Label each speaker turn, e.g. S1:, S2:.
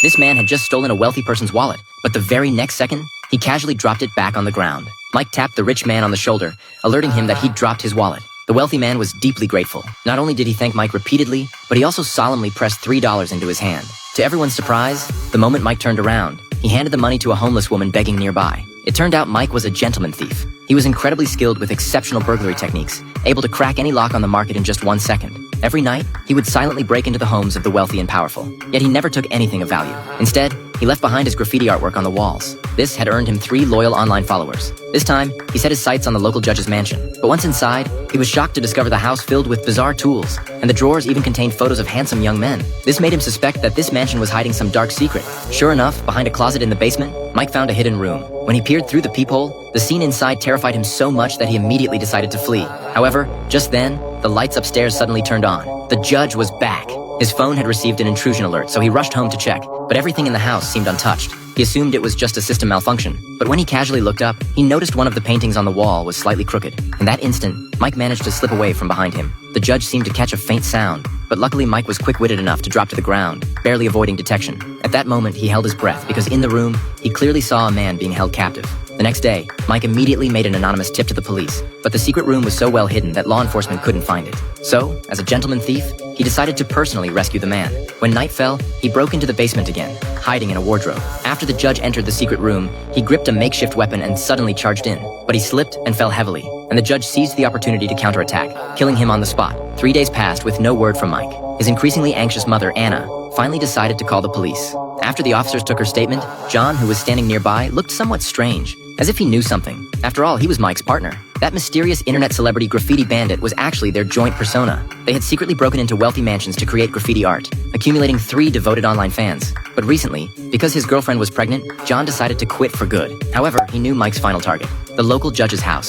S1: This man had just stolen a wealthy person's wallet, but the very next second, he casually dropped it back on the ground. Mike tapped the rich man on the shoulder, alerting him that he'd dropped his wallet. The wealthy man was deeply grateful. Not only did he thank Mike repeatedly, but he also solemnly pressed $3 into his hand. To everyone's surprise, the moment Mike turned around, he handed the money to a homeless woman begging nearby. It turned out Mike was a gentleman thief. He was incredibly skilled with exceptional burglary techniques, able to crack any lock on the market in just 1 second. Every night, he would silently break into the homes of the wealthy and powerful. Yet he never took anything of value. Instead, he left behind his graffiti artwork on the walls. This had earned him 3 loyal online followers. This time, he set his sights on the local judge's mansion. But once inside, he was shocked to discover the house filled with bizarre tools, and the drawers even contained photos of handsome young men. This made him suspect that this mansion was hiding some dark secret. Sure enough, behind a closet in the basement, Mike found a hidden room. When he peered through the peephole, the scene inside terrified him so much that he immediately decided to flee. However, just then, the lights upstairs suddenly turned on. The judge was back. His phone had received an intrusion alert, so he rushed home to check, but everything in the house seemed untouched. He assumed it was just a system malfunction, but when he casually looked up, he noticed one of the paintings on the wall was slightly crooked. In that instant, Mike managed to slip away from behind him. The judge seemed to catch a faint sound, but luckily Mike was quick-witted enough to drop to the ground, barely avoiding detection. At that moment, he held his breath because in the room, he clearly saw a man being held captive. The next day, Mike immediately made an anonymous tip to the police, but the secret room was so well hidden that law enforcement couldn't find it. So, as a gentleman thief, he decided to personally rescue the man. When night fell, he broke into the basement again, hiding in a wardrobe. After the judge entered the secret room, he gripped a makeshift weapon and suddenly charged in, but he slipped and fell heavily, and the judge seized the opportunity to counterattack, killing him on the spot. 3 days passed with no word from Mike. His increasingly anxious mother, Anna, finally decided to call the police. After the officers took her statement, John, who was standing nearby, looked somewhat strange, as if he knew something. After all, he was Mike's partner. That mysterious internet celebrity graffiti bandit was actually their joint persona. They had secretly broken into wealthy mansions to create graffiti art, accumulating 3 devoted online fans. But recently, because his girlfriend was pregnant, John decided to quit for good. However, he knew Mike's final target, the local judge's house.